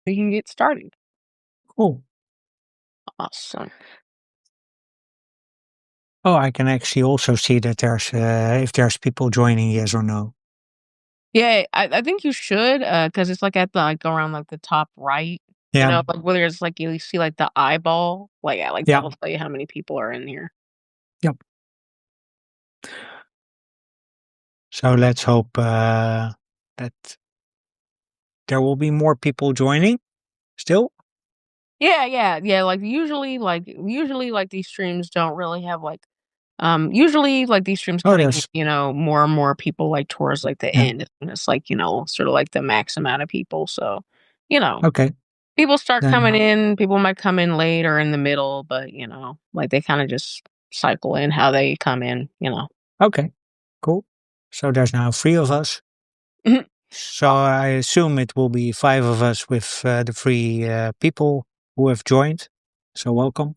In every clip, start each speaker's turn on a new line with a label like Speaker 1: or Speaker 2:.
Speaker 1: we can get started.
Speaker 2: Cool.
Speaker 1: Awesome.
Speaker 2: Oh, I can actually also see that there's if there's people joining, yes or no.
Speaker 1: Yeah, I think you should, cause it's, like, at the like, around, like, the top right,
Speaker 2: Yeah,
Speaker 1: like, where there's, like, you see, like, the eyeball, like, yeah, like,
Speaker 2: yeah,
Speaker 1: that'll tell you how many people are in here.
Speaker 2: yep. So let's hope that there will be more people joining still.
Speaker 1: Yeah, usually, like, these streams don't really have, usually, like, these streams
Speaker 2: Oh,
Speaker 1: kinda get,
Speaker 2: there's
Speaker 1: more and more people, like, towards, like, the
Speaker 2: yeah.
Speaker 1: end, and it's, like, sort of, like, the max amount of people, so, you know,
Speaker 2: Okay,
Speaker 1: people start coming
Speaker 2: then
Speaker 1: in, people might come in late or in the middle, but, like, they kinda just cycle in how they come in.
Speaker 2: okay, cool. So there's now three of us. So I assume it will be five of us with the three people who have joined. So welcome.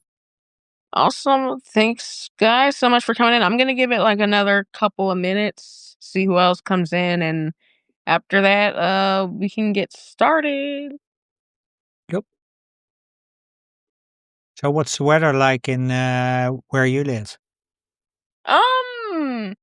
Speaker 1: Awesome. Thanks, guys, so much for coming in. I'm gonna give it like another couple of minutes, see who else comes in, and after that, we can get started.
Speaker 2: Yep. So what's the weather like in where you live?
Speaker 1: Um,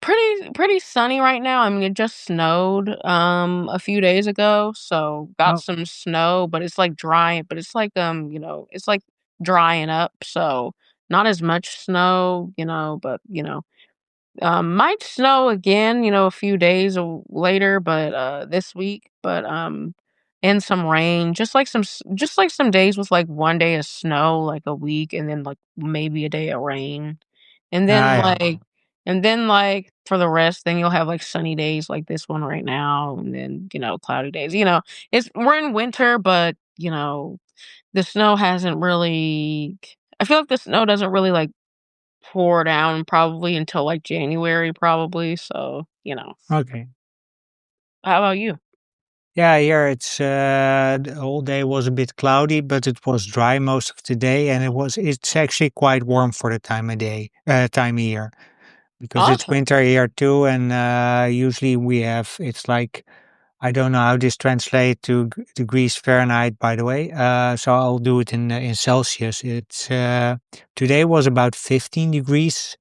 Speaker 1: pretty sunny right now. I mean, it just snowed a few days ago, so got
Speaker 2: Oh,
Speaker 1: some snow, but it's like dry, but it's like it's like drying up, so not as much snow, but might snow again, a few days later, but this week, but and some rain, just like some days with like one day of snow, like a week, and then like maybe a day of rain, and then
Speaker 2: yeah.
Speaker 1: for the rest, then you'll have like sunny days like this one right now, and then cloudy days. We're in winter, but the snow hasn't really. I feel like the snow doesn't really like pour down probably until, like, January probably, so,
Speaker 2: Okay.
Speaker 1: How about you?
Speaker 2: Yeah, here the whole day was a bit cloudy, but it was dry most of the day, and it's actually quite warm for the time of year because it's
Speaker 1: Awesome.
Speaker 2: winter here too, and usually we have it's like I don't know how this translates to degrees Fahrenheit, by the way. So I'll do it in Celsius. It's today was about 15 degrees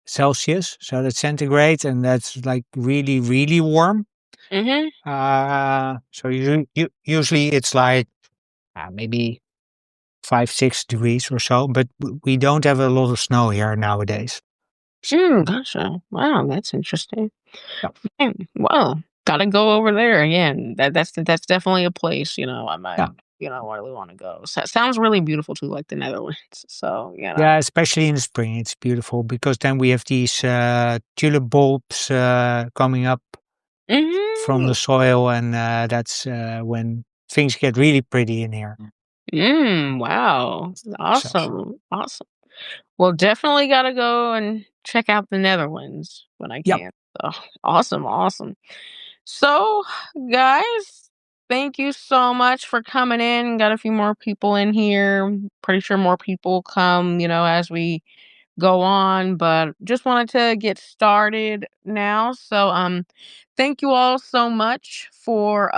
Speaker 2: Celsius, so that's centigrade, and that's like really really warm.
Speaker 1: Mhm.
Speaker 2: So usually it's like maybe 5, 6 degrees or so, but we don't have a lot of snow here nowadays. So,
Speaker 1: Gotcha. Wow, that's interesting.
Speaker 2: yeah,
Speaker 1: Well, gotta go over there again. That's definitely a place, I might,
Speaker 2: yeah,
Speaker 1: really wanna go. Sounds really beautiful too, like the Netherlands, so,
Speaker 2: yeah. Especially in the spring, it's beautiful because then we have these tulip bulbs coming up from
Speaker 1: Mhm.
Speaker 2: the soil, and that's when things get really pretty in here.
Speaker 1: Wow.
Speaker 2: So
Speaker 1: Awesome, awesome. Well, definitely gotta go and check out the Netherlands when I
Speaker 2: yep,
Speaker 1: can. So, awesome, awesome. So, guys, thank you so much for coming in. Got a few more people in here. Pretty sure more people come, as we go on, but just wanted to get started now. So thank you all so much for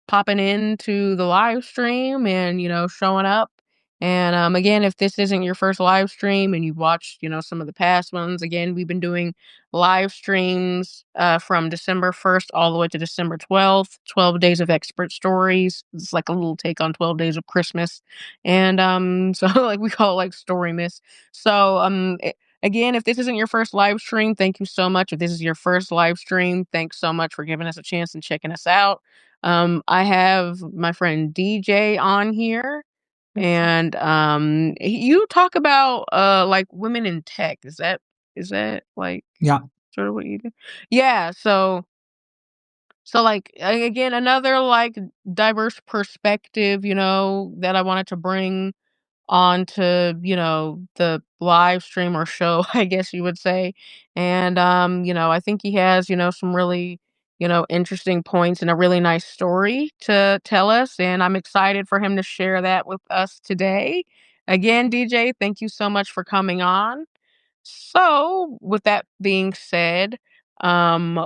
Speaker 1: popping into the live stream and showing up. And again, if this isn't your first live stream and you've watched some of the past ones, again, we've been doing live streams from December 1st all the way to December 12th, 12 days of expert stories. It's like a little take on 12 days of Christmas. And so like we call it like story miss. So, again, if this isn't your first live stream, thank you so much. If this is your first live stream, thanks so much for giving us a chance and checking us out. I have my friend DJ on here, and you talk about like women in tech. Is that like
Speaker 2: yeah,
Speaker 1: sort of what you do? Yeah. So like again, another like diverse perspective, that I wanted to bring onto, the live stream or show, I guess you would say. And I think he has, some really, interesting points and a really nice story to tell us. And I'm excited for him to share that with us today. Again, DJ, thank you so much for coming on. So, with that being said, um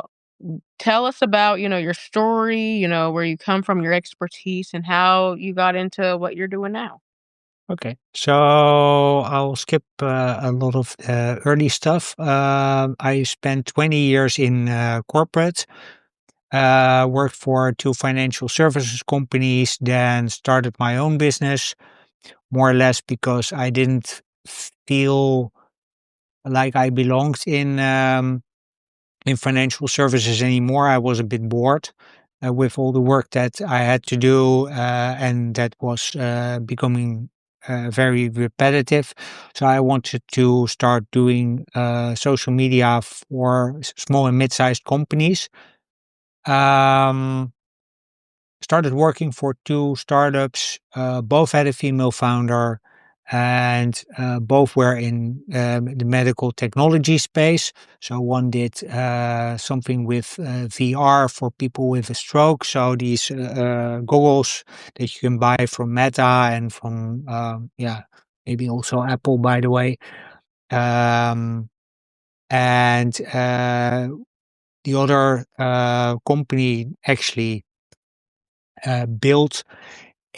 Speaker 1: tell us about, your story, where you come from, your expertise, and how you got into what you're doing now.
Speaker 2: Okay. So I'll skip a lot of early stuff. I spent 20 years in corporate, worked for two financial services companies, then started my own business, more or less because I didn't feel like I belonged in financial services anymore. I was a bit bored with all the work that I had to do, and that was becoming very repetitive. So I wanted to start doing social media for small and mid-sized companies. Um, Started working for two startups. Both had a female founder, and both were in the medical technology space. So one did something with VR for people with a stroke. So these goggles that you can buy from Meta and from yeah, maybe also Apple, by the way. Um, and the other company actually built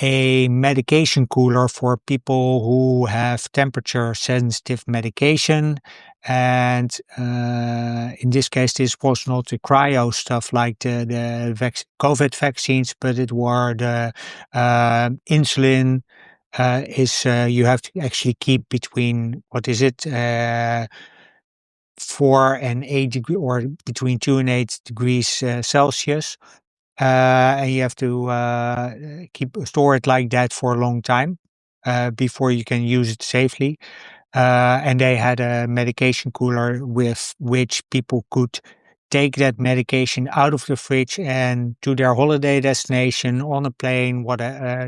Speaker 2: a medication cooler for people who have temperature sensitive medication. And in this case, this was not the cryo stuff like the COVID vaccines, but it were the insulin. Is You have to actually keep between, what is it, 4 and 8 degree, or between 2 and 8 degrees Celsius, and you have to keep store it like that for a long time before you can use it safely. And they had a medication cooler with which people could take that medication out of the fridge and to their holiday destination on a plane.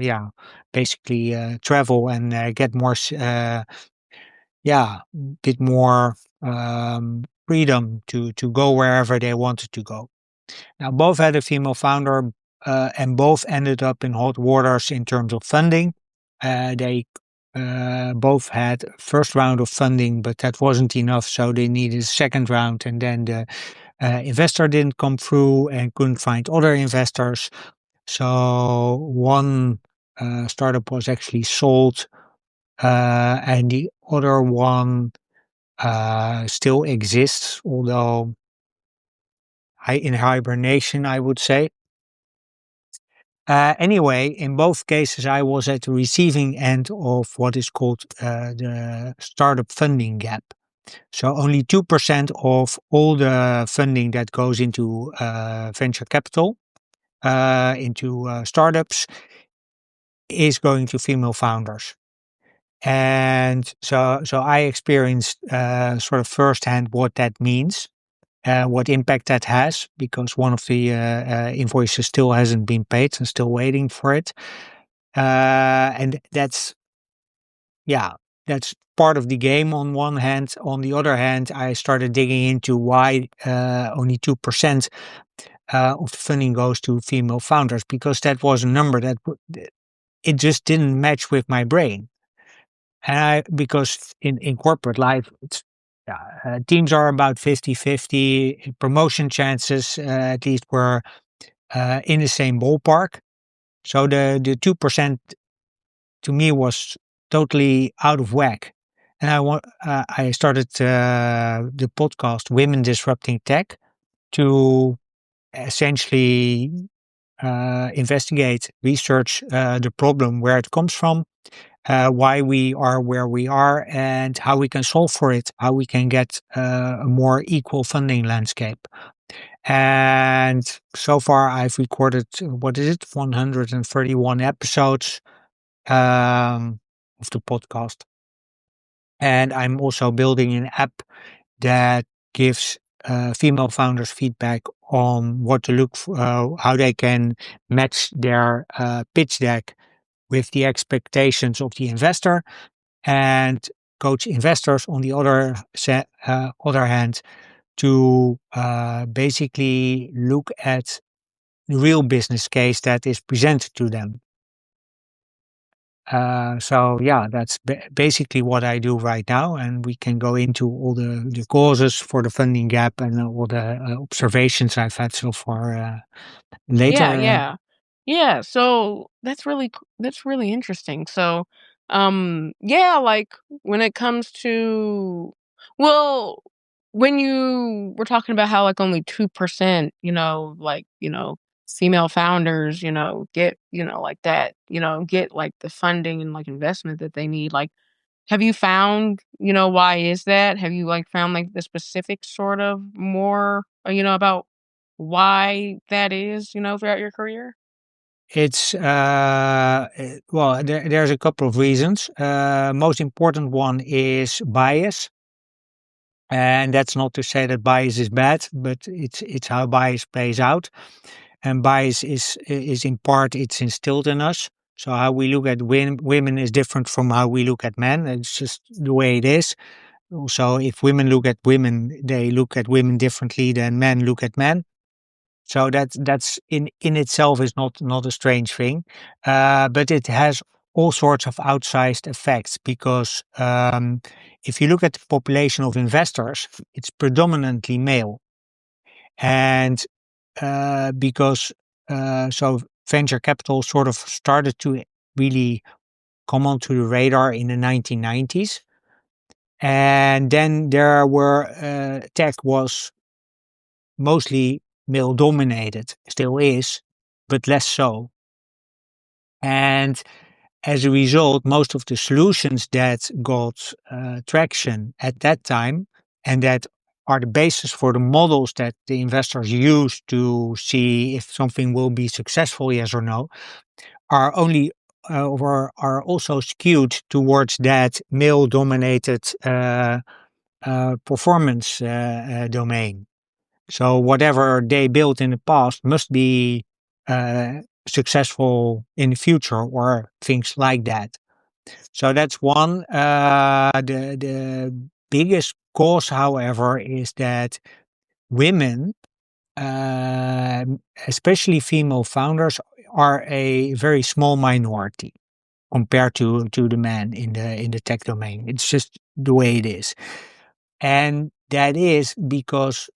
Speaker 2: Yeah, basically travel and get more, yeah, bit more freedom to go wherever they wanted to go. Now, both had a female founder, and both ended up in hot waters in terms of funding. They both had first round of funding, but that wasn't enough, so they needed a second round, and then the investor didn't come through and couldn't find other investors. So one startup was actually sold, and the other one still exists, although in hibernation, I would say. Anyway, in both cases, I was at the receiving end of what is called the startup funding gap. So only 2% of all the funding that goes into venture capital, into startups, is going to female founders. And so I experienced sort of firsthand what that means. What impact that has, because one of the invoices still hasn't been paid and still waiting for it. And yeah, that's part of the game on one hand. On the other hand, I started digging into why only 2% of the funding goes to female founders, because that was a number that it just didn't match with my brain. Because in corporate life, teams are about 50-50. Promotion chances, at least, were in the same ballpark. So the 2% to me was totally out of whack. And I started the podcast Women Disrupting Tech to essentially investigate, research the problem, where it comes from, why we are where we are, and how we can solve for it, how we can get a more equal funding landscape. And so far, I've recorded, what is it, 131 episodes of the podcast. And I'm also building an app that gives female founders feedback on what to look for, how they can match their pitch deck with the expectations of the investor, and coach investors on the other hand to basically look at the real business case that is presented to them. So yeah, that's basically what I do right now, and we can go into all the causes for the funding gap and all the observations I've had so far
Speaker 1: Yeah,
Speaker 2: later.
Speaker 1: yeah. Yeah, so that's really interesting. So, yeah, like when it comes to well, when you were talking about how like only 2%, female founders, get, like that, get like the funding and like investment that they need. Like, have you found, why is that? Have you like found like the specific sort of more, about why that is, throughout your career?
Speaker 2: It's well, there's a couple of reasons. Most important one is bias, and that's not to say that bias is bad, but it's how bias plays out. And bias is in part it's instilled in us. So how we look at women is different from how we look at men. It's just the way it is. So if women look at women, they look at women differently than men look at men. So that's in itself is not a strange thing, but it has all sorts of outsized effects because if you look at the population of investors, it's predominantly male, and because so venture capital sort of started to really come onto the radar in the 1990s, and then there were tech was mostly male dominated, still is, but less so. And as a result, most of the solutions that got traction at that time and that are the basis for the models that the investors use to see if something will be successful, yes or no, are only or are also skewed towards that male dominated performance domain. So whatever they built in the past must be successful in the future or things like that. So that's one. The biggest cause, however, is that women, uh, especially female founders, are a very small minority compared to the men in the tech domain. It's just the way it is. And that is because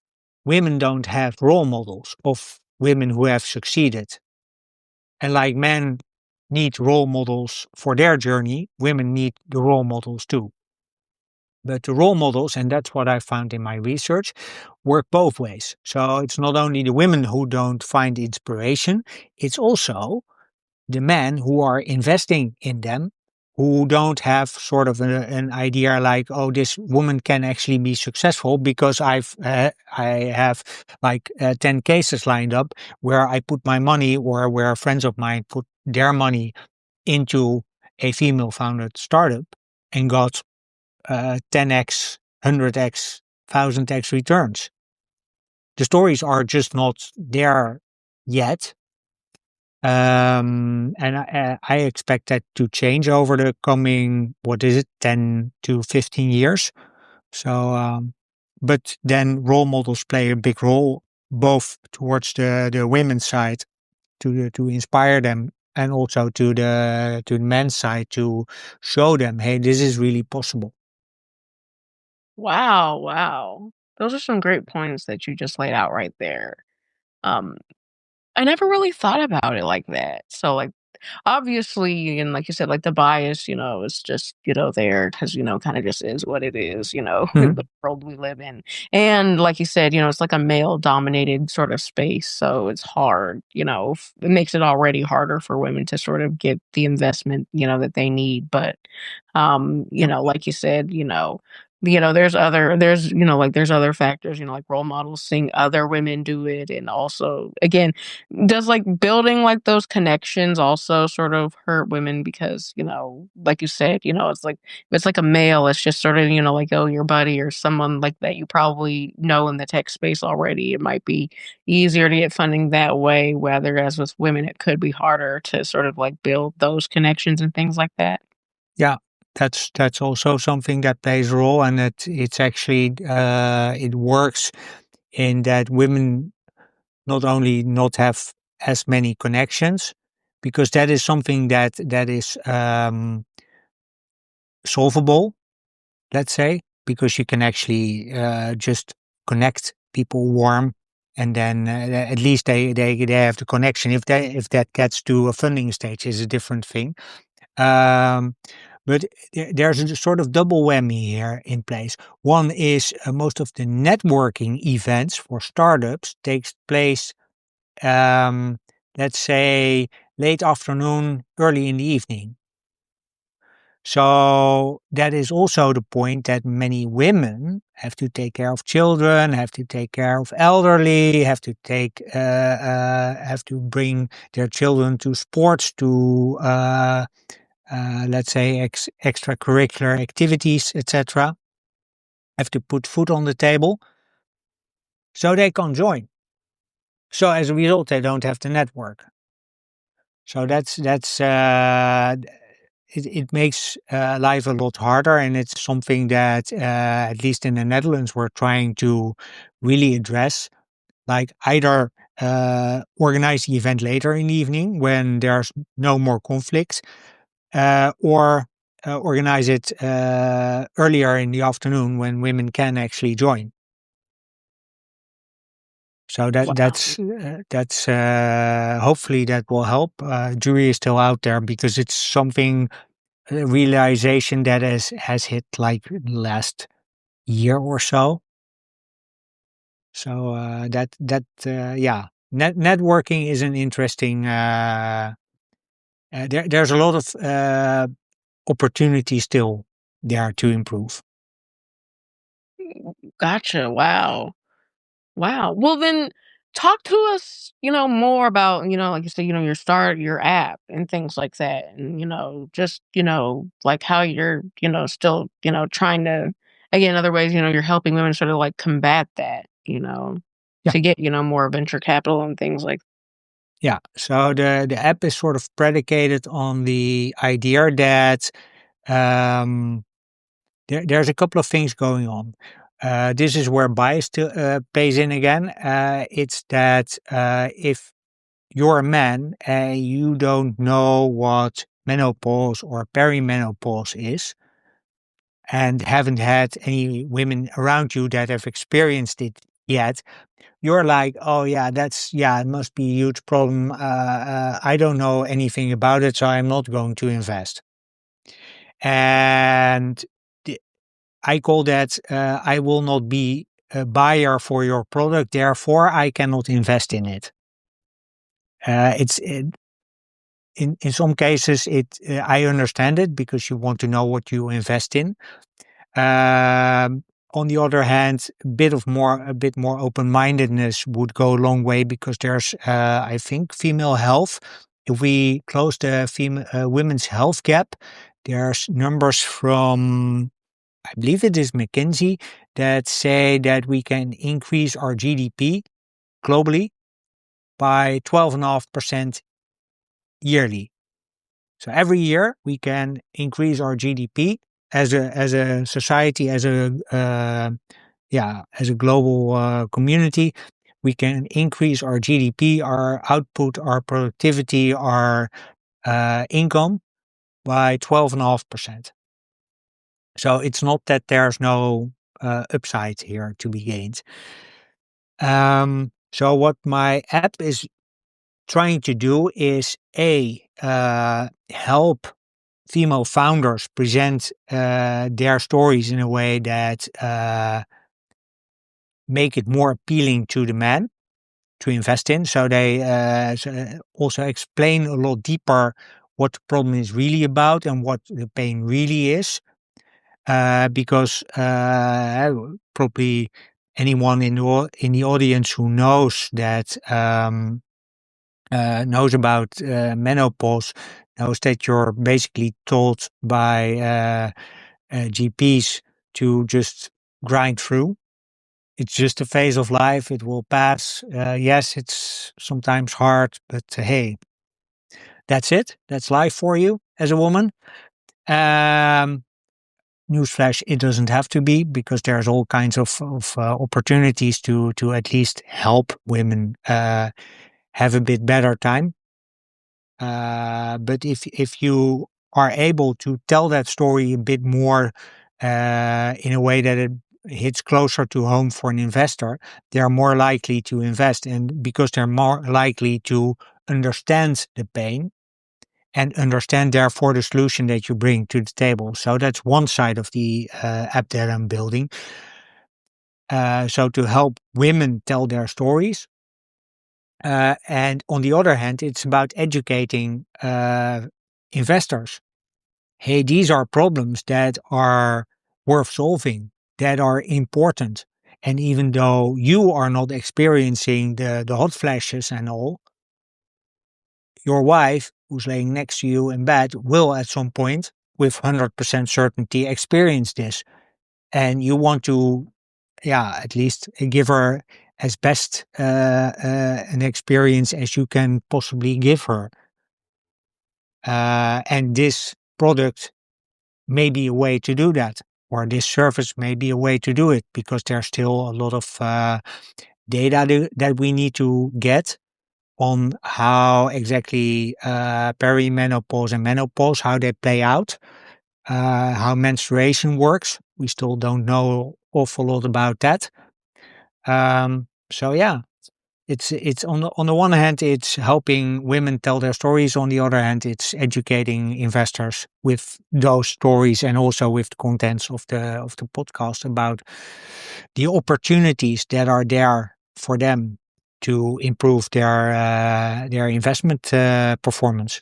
Speaker 2: women don't have role models of women who have succeeded. And like men need role models for their journey, women need the role models too. But the role models, and that's what I found in my research, work both ways. So it's not only the women who don't find inspiration, it's also the men who are investing in them who don't have sort of an idea like, oh, this woman can actually be successful because I have like 10 cases lined up where I put my money or where friends of mine put their money into a female founded startup and got 10x, 100x, 1000x returns. The stories are just not there yet. And I expect that to change over the coming, what is it, 10 to 15 years. So, but then role models play a big role, both towards the women's side to inspire them and also to the men's side to show them, hey, this is really possible.
Speaker 1: Wow, wow. Those are some great points that you just laid out right there. Um, I never really thought about it like that. So, like, obviously, and like you said, like the bias, is just, there because, kind of just is what it is, the
Speaker 2: Mhm.
Speaker 1: world we live in. And like you said, it's like a male dominated sort of space. So it's hard, it makes it already harder for women to sort of get the investment, that they need. But,
Speaker 2: Yep.
Speaker 1: like you said, there's other factors, like role models, seeing other women do it. And also, again, does, like, building, like, those connections also sort of hurt women because, like you said, it's like if it's like a male, it's just sort of, like, oh, your buddy or someone like that you probably know in the tech space already. It might be easier to get funding that way, whereas with women, it could be harder to sort of, like, build those connections and things like that.
Speaker 2: Yeah, that's also something that plays a role, and it's actually it works in that women not only not have as many connections, because that is something that is solvable, let's say, because you can actually just connect people warm, and then at least they have the connection. If that gets to a funding stage, is a different thing. Um, but there's a sort of double whammy here in place. One is most of the networking events for startups takes place, um, let's say, late afternoon, early in the evening. So that is also the point that many women have to take care of children, have to take care of elderly, have to bring their children to sports, to let's say extracurricular activities, etc. Have to put food on the table, so they can't join. So as a result, they don't have the network. So it makes life a lot harder, and it's something that at least in the Netherlands we're trying to really address. Like either organize the event later in the evening when there's no more conflicts, or organize it earlier in the afternoon when women can actually join. So
Speaker 1: Wow.
Speaker 2: that's hopefully that will help. Jury is still out there because it's something, a realization that has hit like last year or so. So yeah, networking is an interesting. There's a lot of opportunity still there to improve.
Speaker 1: Gotcha. Wow. Wow. Well, then talk to us, more about, like you said, your app and things like that. And, just, like how you're, still, trying to, again, other ways, you're helping women sort of like combat that,
Speaker 2: Yeah,
Speaker 1: to get, more venture capital and things like.
Speaker 2: yeah. So the app is sort of predicated on the idea that um, there's a couple of things going on. This is where bias plays in again. It's that if you're a man and you don't know what menopause or perimenopause is, and haven't had any women around you that have experienced it yet, you're like, oh yeah, it must be a huge problem. I don't know anything about it, so I'm not going to invest. And I call that I will not be a buyer for your product, therefore I cannot invest in it. It's in some cases I understand it because you want to know what you invest in. Um, on the other hand, a bit more open-mindedness would go a long way because there's, I think, female health. If we close the women's health gap, there's numbers from, I believe it is McKinsey, that say that we can increase our GDP globally by 12.5% yearly. So every year we can increase our GDP as a society, as a global community. We can increase our GDP, our output, our productivity, our income by 12.5%. So it's not that there's no upside here to be gained. So what my app is trying to do is help female founders present their stories in a way that make it more appealing to the men to invest in. So they also explain a lot deeper what the problem is really about and what the pain really is. Because probably anyone in the audience who knows that knows about menopause knows that you're basically told by GPs to just grind through. It's just a phase of life. It will pass. Yes, it's sometimes hard, but hey, that's it. That's life for you as a woman. Um, Newsflash, it doesn't have to be because there's all kinds of opportunities to at least help women have a bit better time. But if you are able to tell that story a bit more in a way that it hits closer to home for an investor, they are more likely to invest, and because they're more likely to understand the pain and understand therefore the solution that you bring to the table. So that's one side of the app that I'm building. So to help women tell their stories. And on the other hand, it's about educating investors. Hey, these are problems that are worth solving, that are important. And even though you are not experiencing the hot flashes and all, your wife, who's laying next to you in bed, will at some point, with 100% certainty, experience this. And you want to, yeah, at least give her as best an experience as you can possibly give her. And this product may be a way to do that, or this service may be a way to do it, because there's still a lot of data that we need to get on how exactly perimenopause and menopause, how they play out, how menstruation works. We still don't know awful lot about that. So yeah, it's on the one hand, it's helping women tell their stories. On the other hand, it's educating investors with those stories and also with the contents of the podcast about the opportunities that are there for them to improve their investment performance.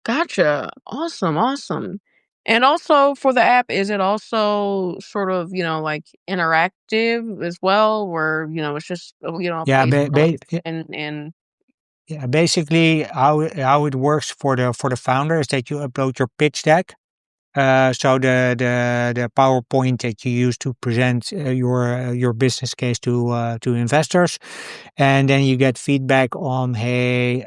Speaker 1: Gotcha. Awesome, awesome. And also for the app, is it also sort of, like interactive as well, where, it's just, a
Speaker 2: Yeah,
Speaker 1: place
Speaker 2: ba-
Speaker 1: for
Speaker 2: ba-
Speaker 1: and
Speaker 2: yeah, basically how it works for the founder is that you upload your pitch deck. So the PowerPoint that you use to present your business case to investors, and then you get feedback on, hey,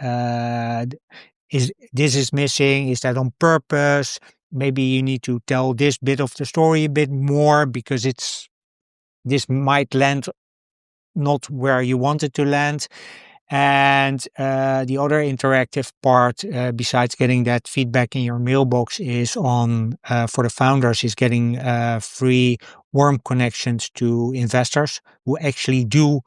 Speaker 2: is this is missing? Is that on purpose? Maybe you need to tell this bit of the story a bit more because this might land not where you want it to land. And the other interactive part, besides getting that feedback in your mailbox, is on for the founders is getting free warm connections to investors who actually do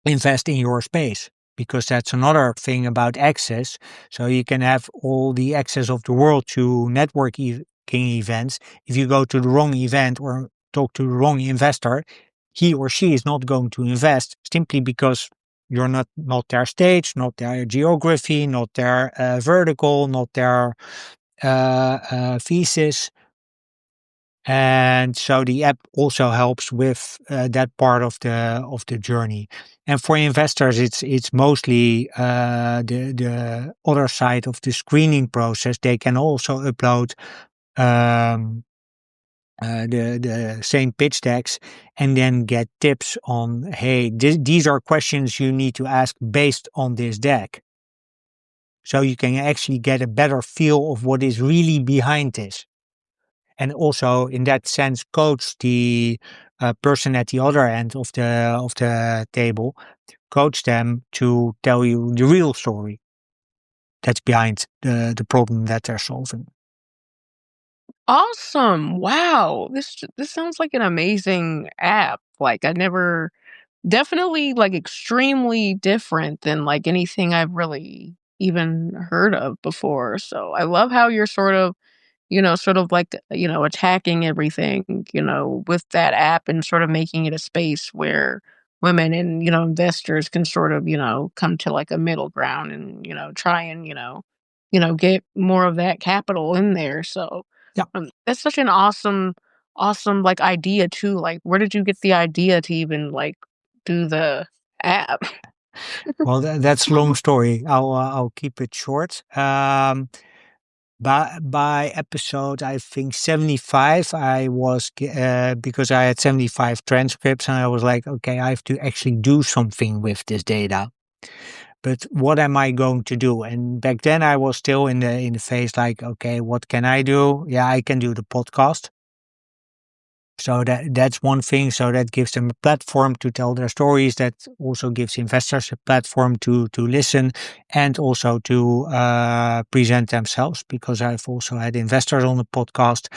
Speaker 2: invest in your space. Because that's another thing about access. So you can have all the access of the world to networking events. If you go to the wrong event or talk to the wrong investor, he or she is not going to invest simply because you're not their stage, not their geography, not their vertical, not their thesis. And so the app also helps with that part of the journey. And for investors, it's mostly the other side of the screening process. They can also upload um, the same pitch decks and then get tips on, hey, these are questions you need to ask based on this deck. So you can actually get a better feel of what is really behind this. And also in that sense coach the person at the other end of the table, coach them to tell you the real story that's behind the problem that they're solving.
Speaker 1: awesome. Wow. This sounds like an amazing app. Like I never definitely like extremely different than like anything I've really even heard of before. So I love how you're sort of like, attacking everything, with that app and sort of making it a space where women and, investors can sort of, come to like a middle ground and, try and, get more of that capital in there. So
Speaker 2: Yeah.
Speaker 1: that's such an awesome, awesome like idea too. Like where did you get the idea to even like do the app?
Speaker 2: Well, that's a long story. I'll keep it short. By episode, I think 75, I was because I had 75 transcripts, and I was like, okay, I have to actually do something with this data. But what am I going to do? And back then, I was still in the phase like, okay, what can I do? Yeah, I can do the podcast. So that's one thing. So that gives them a platform to tell their stories. That also gives investors a platform to listen and also to present themselves. Because I've also had investors on the podcast,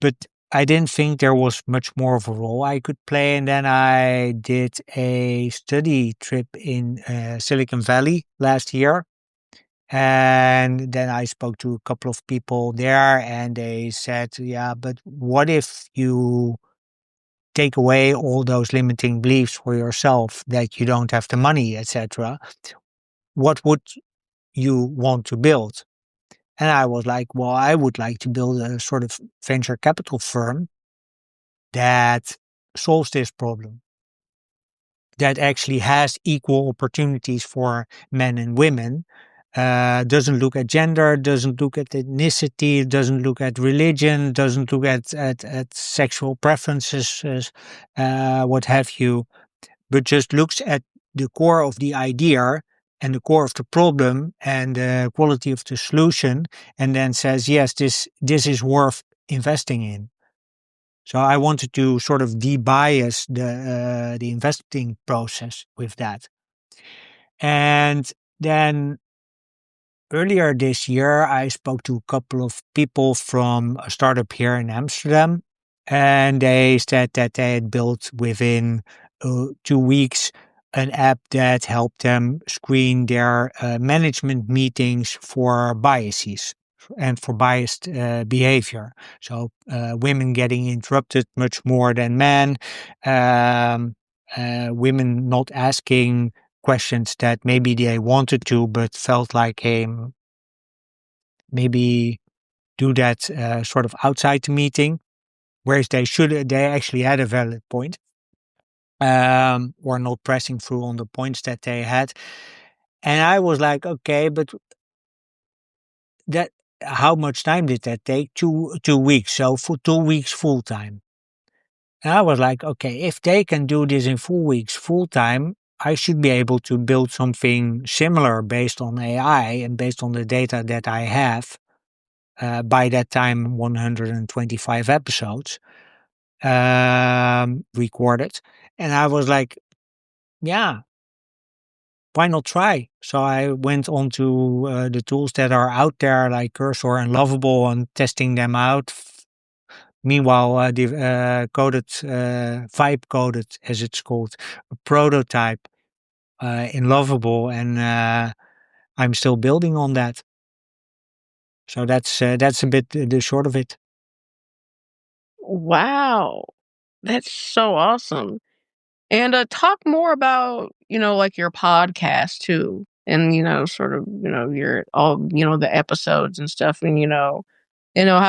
Speaker 2: but I didn't think there was much more of a role I could play. And then I did a study trip in Silicon Valley last year. And then I spoke to a couple of people there, and they said, yeah, but what if you take away all those limiting beliefs for yourself that you don't have the money, etc.? What would you want to build? And I was like, well, I would like to build a sort of venture capital firm that solves this problem, that actually has equal opportunities for men and women, doesn't look at gender, doesn't look at ethnicity, doesn't look at religion, doesn't look at sexual preferences, what have you, but just looks at the core of the idea and the core of the problem and the quality of the solution, and then says, yes, this is worth investing in. So I wanted to sort of debias the investing process with that. And then earlier this year, I spoke to a couple of people from a startup here in Amsterdam, and they said that they had built within 2 weeks an app that helped them screen their management meetings for biases and for biased behavior. So women getting interrupted much more than men, um, women not asking questions that maybe they wanted to, but felt like, hey, maybe do that sort of outside the meeting, whereas they actually had a valid point, or not pressing through on the points that they had. And I was like, okay, but that how much time did that take? 2 weeks. So for 2 weeks full time. And I was like, okay, if they can do this in 4 weeks full time, I should be able to build something similar based on AI and based on the data that I have. By that time, 125 episodes recorded. And I was like, yeah, why not try? So I went on to the tools that are out there, like Cursor and Lovable, and testing them out. Meanwhile, the vibe coded, as it's called, a prototype in Lovable, and I'm still building on that. So that's a bit the short of it.
Speaker 1: Wow, that's so awesome. And, talk more about, like, your podcast too, and, sort of, your all the episodes and stuff, and, how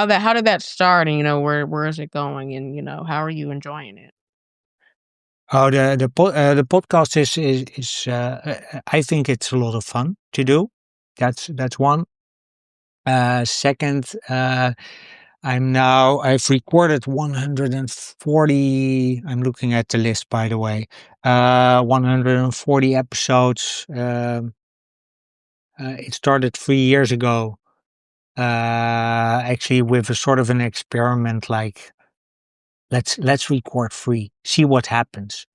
Speaker 1: did that start, and, where is it going, and, how are you enjoying it?
Speaker 2: Oh, the podcast is I think it's a lot of fun to do. That's one. Second, I've recorded 140. I'm looking at the list, by the way. 140 episodes. It started 3 years ago. Actually, with a sort of an experiment, like let's record free, see what happens.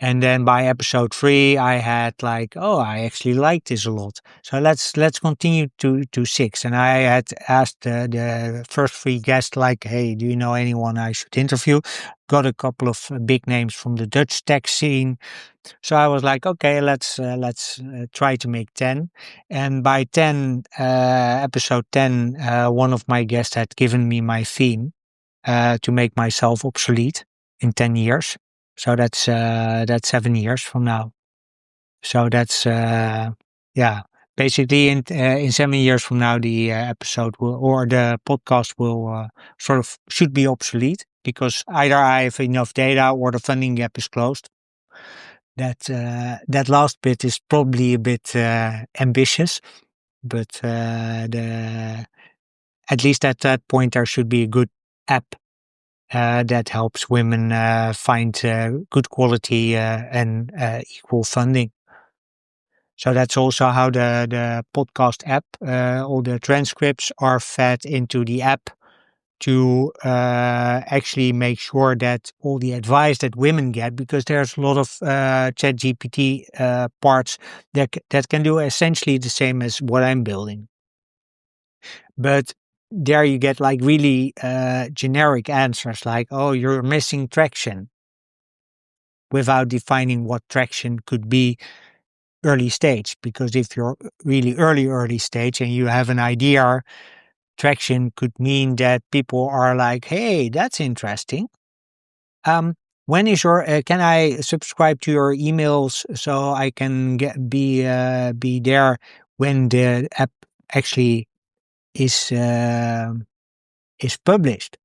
Speaker 2: And then by episode 3, I had like, oh, I actually like this a lot. So let's continue to 6. And I had asked the first 3 guests, like, hey, do you know anyone I should interview? Got a couple of big names from the Dutch tech scene. So I was like, okay, let's try to make 10. And by 10, episode 10, one of my guests had given me my theme to make myself obsolete in 10 years. So that's 7 years from now. So that's yeah. Basically, in 7 years from now, the episode will, or the podcast will sort of should be obsolete, because either I have enough data or the funding gap is closed. That last bit is probably a bit ambitious, but the at least at that point there should be a good app that helps women find good quality and equal funding. So that's also how the podcast app, all the transcripts are fed into the app to actually make sure that all the advice that women get, because there's a lot of chat GPT parts that can do essentially the same as what I'm building. But there you get like really generic answers like, oh, you're missing traction, without defining what traction could be early stage. Because if you're really early stage and you have an idea, traction could mean that people are like, hey, that's interesting. Um, when is your can I subscribe to your emails so I can be there when the app actually is published?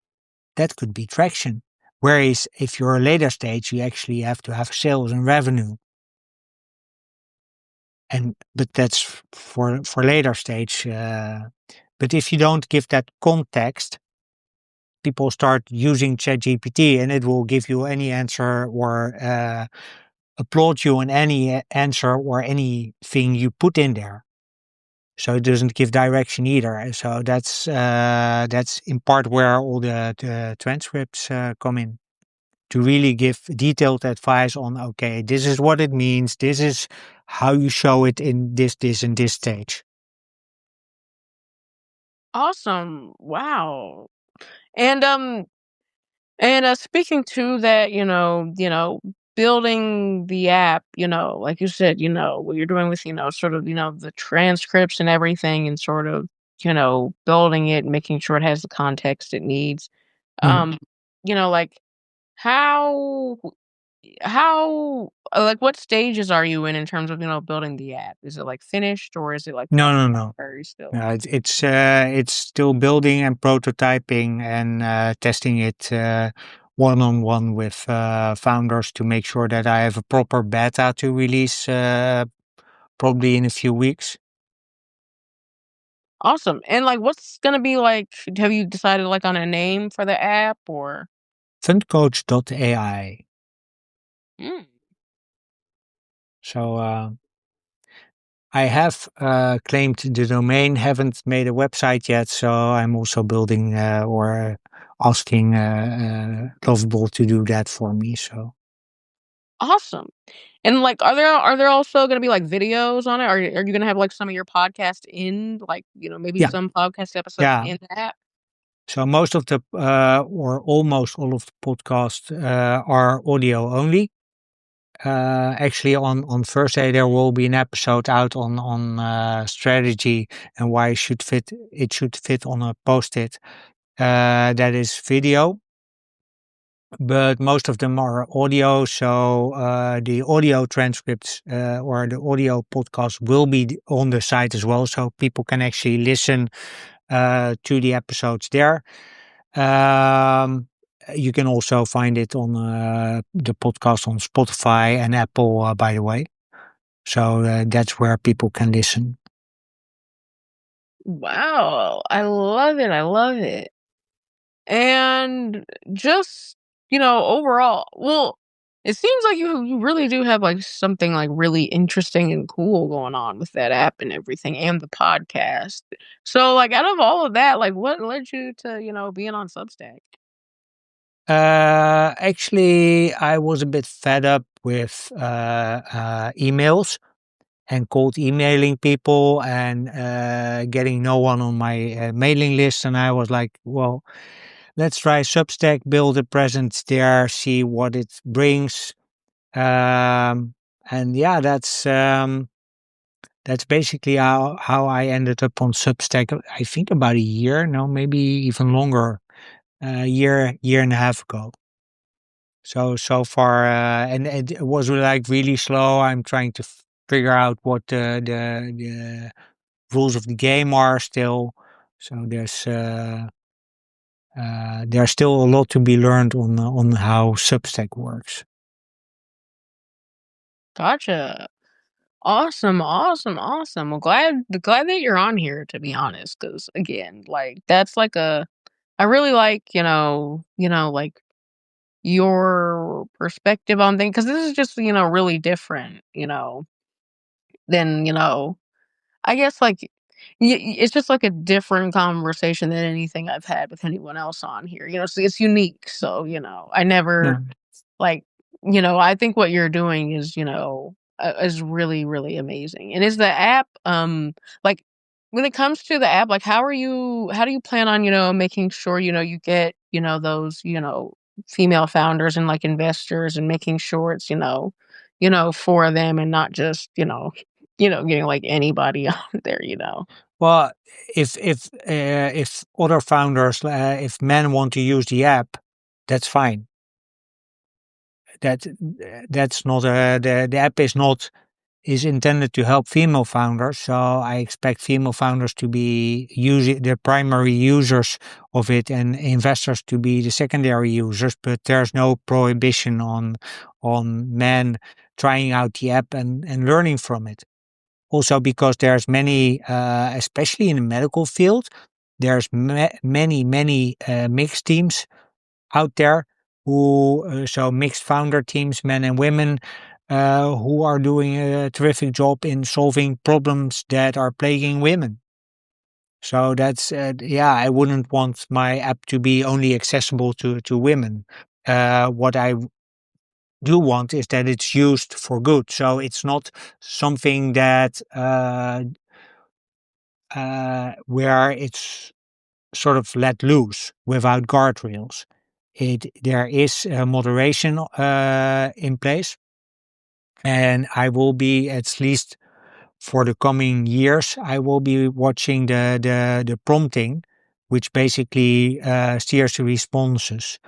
Speaker 2: That could be traction. Whereas if you're a later stage, you actually have to have sales and revenue. And but that's for later stage. But if you don't give that context, people start using ChatGPT and it will give you any answer or applaud you on any answer or anything you put in there. So it doesn't give direction either. And so that's in part where all the transcripts come in, to really give detailed advice on, okay, this is what it means. This is how you show it in and this stage.
Speaker 1: Awesome. Wow. And speaking to that, building the app, like you said, what you're doing with, sort of, the transcripts and everything and sort of, building it, making sure it has the context it needs.
Speaker 2: Mhm.
Speaker 1: Um, like how like what stages are you in terms of, building the app? Is it like finished or is it like
Speaker 2: No, no, no.
Speaker 1: very still?
Speaker 2: No, it's still building and prototyping and testing it one on one with founders to make sure that I have a proper beta to release probably in a few weeks.
Speaker 1: Awesome. And like what's gonna be like have you decided like on a name for the app or
Speaker 2: Fundcoach.ai.
Speaker 1: mm,
Speaker 2: So I have claimed the domain, haven't made a website yet. So I'm also building or asking Lovable to do that for me. So
Speaker 1: awesome. And like are there also gonna be like videos on it? Are you gonna have like some of your podcast in like, maybe
Speaker 2: yeah,
Speaker 1: some podcast episodes
Speaker 2: yeah.
Speaker 1: in the app?
Speaker 2: So most of the or almost all of the podcasts are audio only. Actually, on Thursday there will be an episode out on strategy and why it should fit on a post-it. That is video, but most of them are audio. So the audio transcripts or the audio podcast will be on the site as well, so people can actually listen to the episodes there. Um, you can also find it on the podcast on Spotify and Apple, by the way. So that's where people can listen.
Speaker 1: Wow. I love it. I love it. And just, overall, well, it seems like you really do have like something like really interesting and cool going on with that app and everything and the podcast. So like out of all of that, like what led you to, being on Substack?
Speaker 2: Actually, I was a bit fed up with emails and cold emailing people and getting no one on my mailing list. And I was like, well, let's try Substack, build a presence there, see what it brings. And yeah, that's basically how I ended up on Substack. I think about a year, no, maybe even longer, year and a half ago. So far, and it was like really slow. I'm trying to figure out what the rules of the game are still. So there's still a lot to be learned on how Substack works.
Speaker 1: Gotcha. Awesome, awesome, awesome. Well, glad that you're on here to be honest, because again, like that's like a I really like, like your perspective on things because this is just, really different, than, I guess like it's just like a different conversation than anything I've had with anyone else on here, so it's unique, so, I never,
Speaker 2: Yeah.
Speaker 1: like, I think what you're doing is, is really, really amazing. And is the app, like, when it comes to the app, like, how do you plan on, making sure, you get, those, female founders and like investors and making sure it's, for them and not just, getting like anybody on there,
Speaker 2: Well, if other founders, if men want to use the app, that's fine. That that's not the app is intended to help female founders. So I expect female founders to be using the primary users of it, and investors to be the secondary users. But there's no prohibition on men trying out the app and learning from it. Also, because there's many, especially in the medical field, there's many mixed teams out there who, so mixed founder teams, men and women, who are doing a terrific job in solving problems that are plaguing women. So that's, yeah, I wouldn't want my app to be only accessible to women. What I do want is that it's used for good. So it's not something that, where it's sort of let loose without guardrails. There is moderation in place, and I will be, at least for the coming years, I will be watching the prompting, which basically steers the responses.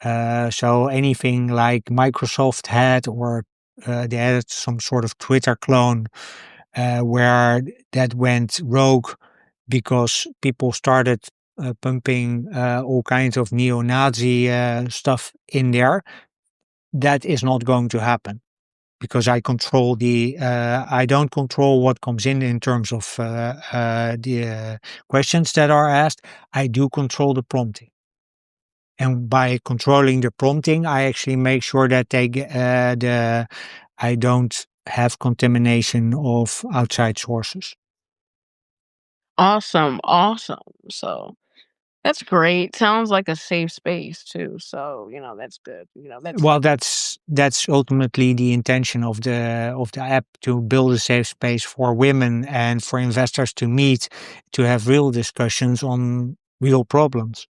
Speaker 2: So anything like Microsoft had, or they had some sort of Twitter clone where that went rogue because people started pumping all kinds of neo-Nazi stuff in there. That is not going to happen because I don't control what comes in terms of the questions that are asked. I do control the prompting. And by controlling the prompting, I actually make sure that I don't have contamination of outside sources.
Speaker 1: Awesome, awesome. So that's great. Sounds like a safe space too. So, that's good. That's
Speaker 2: Well, that's ultimately the intention of the app, to build a safe space for women and for investors to meet, to have real discussions on real problems.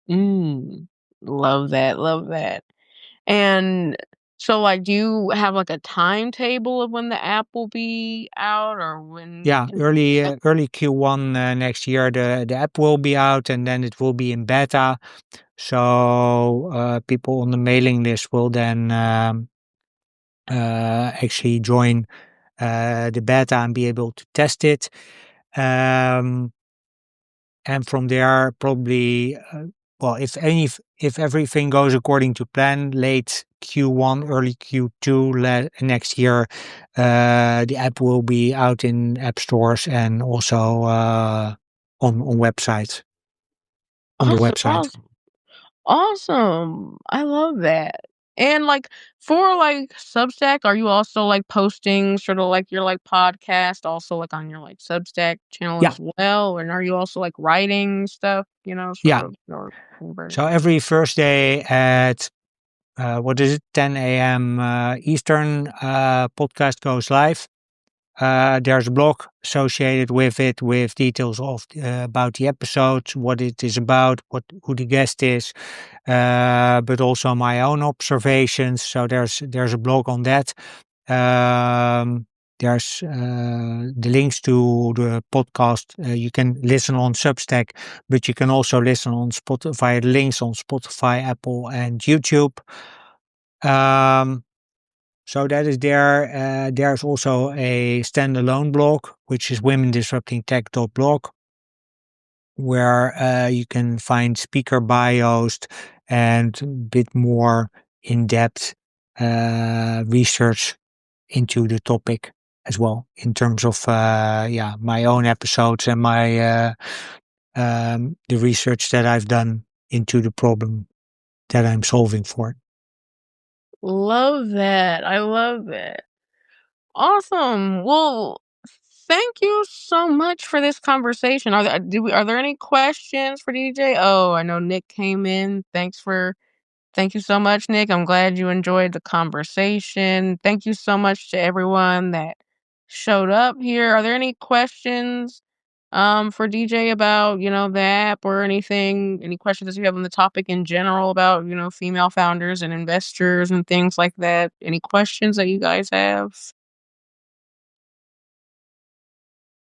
Speaker 1: mm, love that, love that. And so like do you have like a timetable of when the app will be out or when we
Speaker 2: Yeah,
Speaker 1: can
Speaker 2: early Q1 next year, the app will be out, and then it will be in beta. So people on the mailing list will then actually join the beta and be able to test it. Um, and from there, probably, well, if everything goes according to plan, late Q1, early Q2 next year, the app will be out in app stores and also on websites, on the
Speaker 1: awesome,
Speaker 2: website.
Speaker 1: awesome. Awesome. I love that. And like for like Substack, are you also like posting sort of like your like podcast also like on your like Substack channel
Speaker 2: Yeah,
Speaker 1: as well? And are you also like writing stuff, sort
Speaker 2: yeah.
Speaker 1: of or whatever?
Speaker 2: So every Thursday at what is it, 10 a.m. Eastern, podcast goes live. There's a blog associated with it, with details of about the episodes, what it is about, who the guest is, but also my own observations. So there's a blog on that. Um, there's the links to the podcast. You can listen on Substack, but you can also listen on Spotify. Links on Spotify, Apple, and YouTube. Um, so that is there. There's also a standalone blog, which is womendisruptingtech.blog, where you can find speaker bios and a bit more in-depth research into the topic as well, in terms of yeah, my own episodes and my the research that I've done into the problem that I'm solving for.
Speaker 1: Love that. I love that. Awesome. Well, thank you so much. much for this conversation. Are there any questions for DJ? Oh, I know Nick came in. Thank you so much, Nick. I'm glad you enjoyed the conversation. Thank you so much to everyone that showed up here. Are there any questions for DJ about, the app or anything? Any questions that you have on the topic in general about, female founders and investors and things like that? Any questions that you guys have?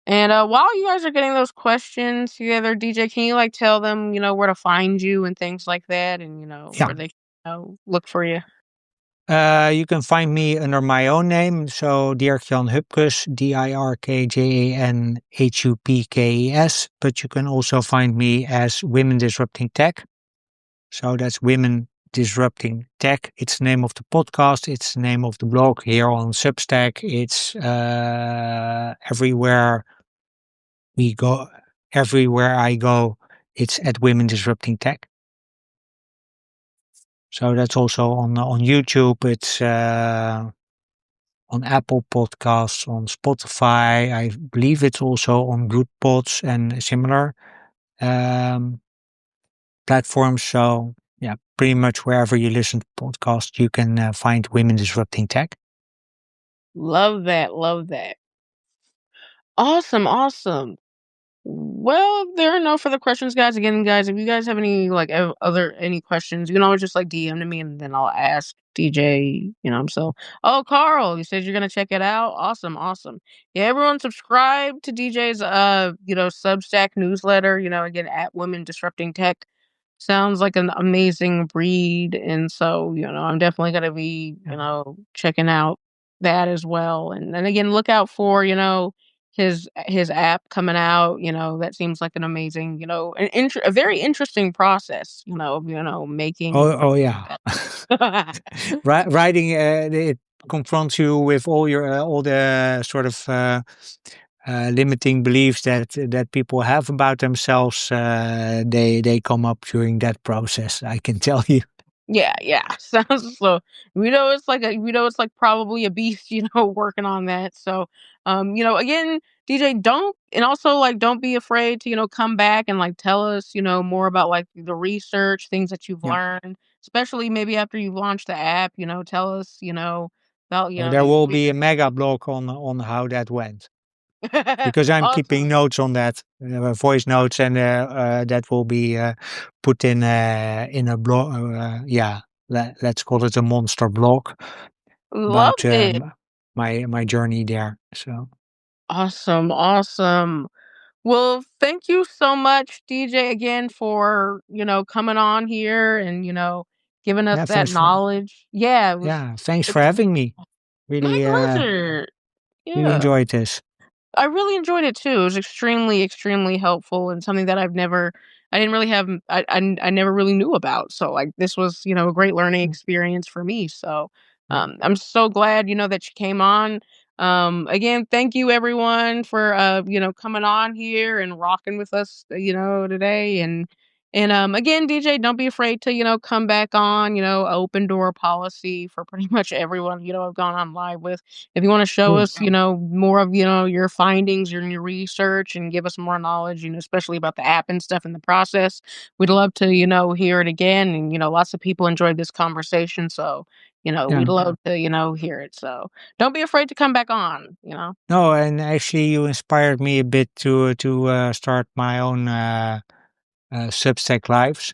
Speaker 1: And while you guys are getting those questions together, DJ, can you like tell them, where to find you and things like that, and
Speaker 2: Yeah.
Speaker 1: where they look for you?
Speaker 2: You can find me under my own name. So Dirkjan Hupkes, Dirkjanhupkes. But you can also find me as Women Disrupting Tech. So that's Women Disrupting Tech. It's the name of the podcast. It's the name of the blog here on Substack. It's everywhere we go. Everywhere I go, it's at Women Disrupting Tech. So that's also on YouTube. It's on Apple Podcasts, on Spotify. I believe it's also on Good Pods and similar um, platforms. So yeah, pretty much wherever you listen to podcasts, you can find Women Disrupting Tech.
Speaker 1: Love that. Love that. Awesome. Awesome. Well, there are no further questions, guys. Again, guys, if you guys have any like any questions, you can always just like DM to me, and then I'll ask DJ. So, oh, Carl, you said you're gonna check it out. Awesome, awesome. Yeah, everyone, subscribe to DJ's Substack newsletter. Again, at Women Disrupting Tech. Sounds like an amazing read, and so I'm definitely gonna be
Speaker 2: Yeah.
Speaker 1: checking out that as well. And then again, look out for his app coming out. That seems like an amazing, a very interesting process. Of making.
Speaker 2: Oh yeah. Writing it confronts you with all the sort of limiting beliefs that people have about themselves. They come up during that process. I can tell you.
Speaker 1: Yeah, yeah. Sounds so it's like probably a beast, working on that. So, again, DJ, don't be afraid to, come back and like tell us, more about like the research, things that you've
Speaker 2: Yeah.
Speaker 1: learned, especially maybe after you've launched the app, tell us, about,
Speaker 2: There will be a mega blog on how that went because I'm keeping
Speaker 1: awesome.
Speaker 2: notes on that, voice notes, and that will be put in a blog. Yeah, let's call it a monster blog about
Speaker 1: Love it.
Speaker 2: my journey there. So
Speaker 1: Awesome, awesome. Well, thank you so much, DJ, again for, coming on here and, giving us
Speaker 2: yeah,
Speaker 1: that knowledge. Yeah,
Speaker 2: thanks for
Speaker 1: it's
Speaker 2: having me.
Speaker 1: my
Speaker 2: Really,
Speaker 1: pleasure.
Speaker 2: really
Speaker 1: Yeah.
Speaker 2: enjoyed this.
Speaker 1: I really enjoyed it too. It was extremely, extremely helpful and something that I didn't really have, I never really knew about. So like this was, a great learning
Speaker 2: Mm,
Speaker 1: experience for me. So,
Speaker 2: yeah.
Speaker 1: I'm so glad, that you came on. Again, thank you everyone for, coming on here and rocking with us, today. And again, DJ, don't be afraid to, come back on, open door policy for pretty much everyone, I've gone on live with. If you want to show
Speaker 2: Cool.
Speaker 1: us, more of, your findings and your research and give us more knowledge, especially about the app and stuff in the process, we'd love to, hear it again. And, lots of people enjoyed this conversation. So, we'd
Speaker 2: Yeah.
Speaker 1: love to, hear it. So don't be afraid to come back on.
Speaker 2: No, and actually, you inspired me a bit to start my own Substack lives,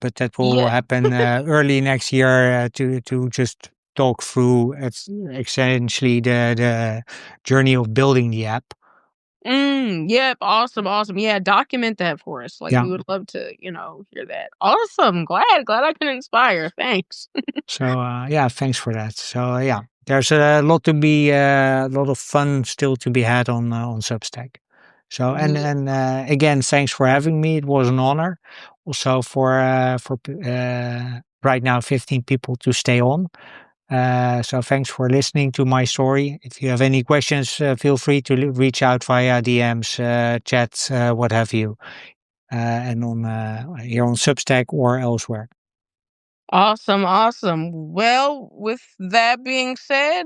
Speaker 2: but that will
Speaker 1: Yeah.
Speaker 2: happen early next year to just talk through essentially the journey of building the app.
Speaker 1: Yep. Awesome. Awesome. Yeah. Document that for us. Like
Speaker 2: Yeah.
Speaker 1: we would love to, hear that. Awesome. Glad I can inspire. Thanks.
Speaker 2: So yeah, thanks for that. So yeah, there's a lot to be a lot of fun still to be had on Substack. So and again, thanks for having me. It was an honor. Also for right now 15 people to stay on. So thanks for listening to my story. If you have any questions, feel free to reach out via DMs, chat, what have you, and on here on Substack or elsewhere.
Speaker 1: Awesome, awesome. Well, with that being said,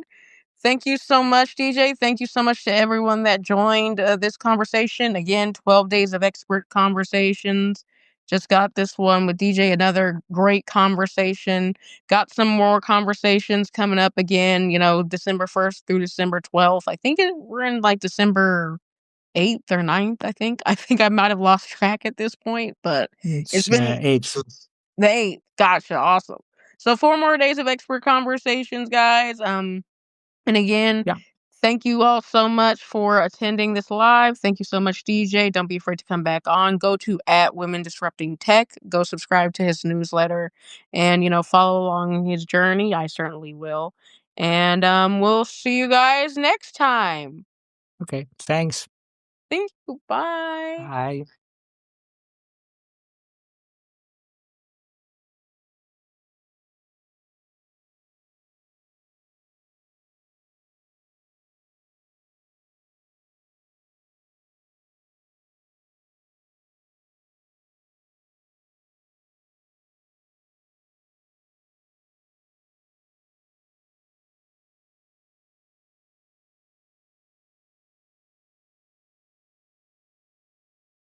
Speaker 1: Thank you so much, DJ. Thank you so much to everyone that joined this conversation. Again, 12 days of expert conversations. Just got this one with DJ, another great conversation. Got some more conversations coming up again, December 1st through December 12th. We're in like December 8th or 9th, I think. I think I might have lost track at this point, but it's
Speaker 2: It's
Speaker 1: been
Speaker 2: 8th.
Speaker 1: the 8th. Gotcha. Awesome. So 4 more days of expert conversations, guys. And again,
Speaker 2: Yeah.
Speaker 1: thank you all so much for attending this live. Thank you so much, DJ. Don't be afraid to come back on. Go to at Women Disrupting Tech. Go subscribe to his newsletter and, follow along his journey. I certainly will. And we'll see you guys next time.
Speaker 2: Okay. Thanks.
Speaker 1: Thank you. Bye.
Speaker 2: Bye.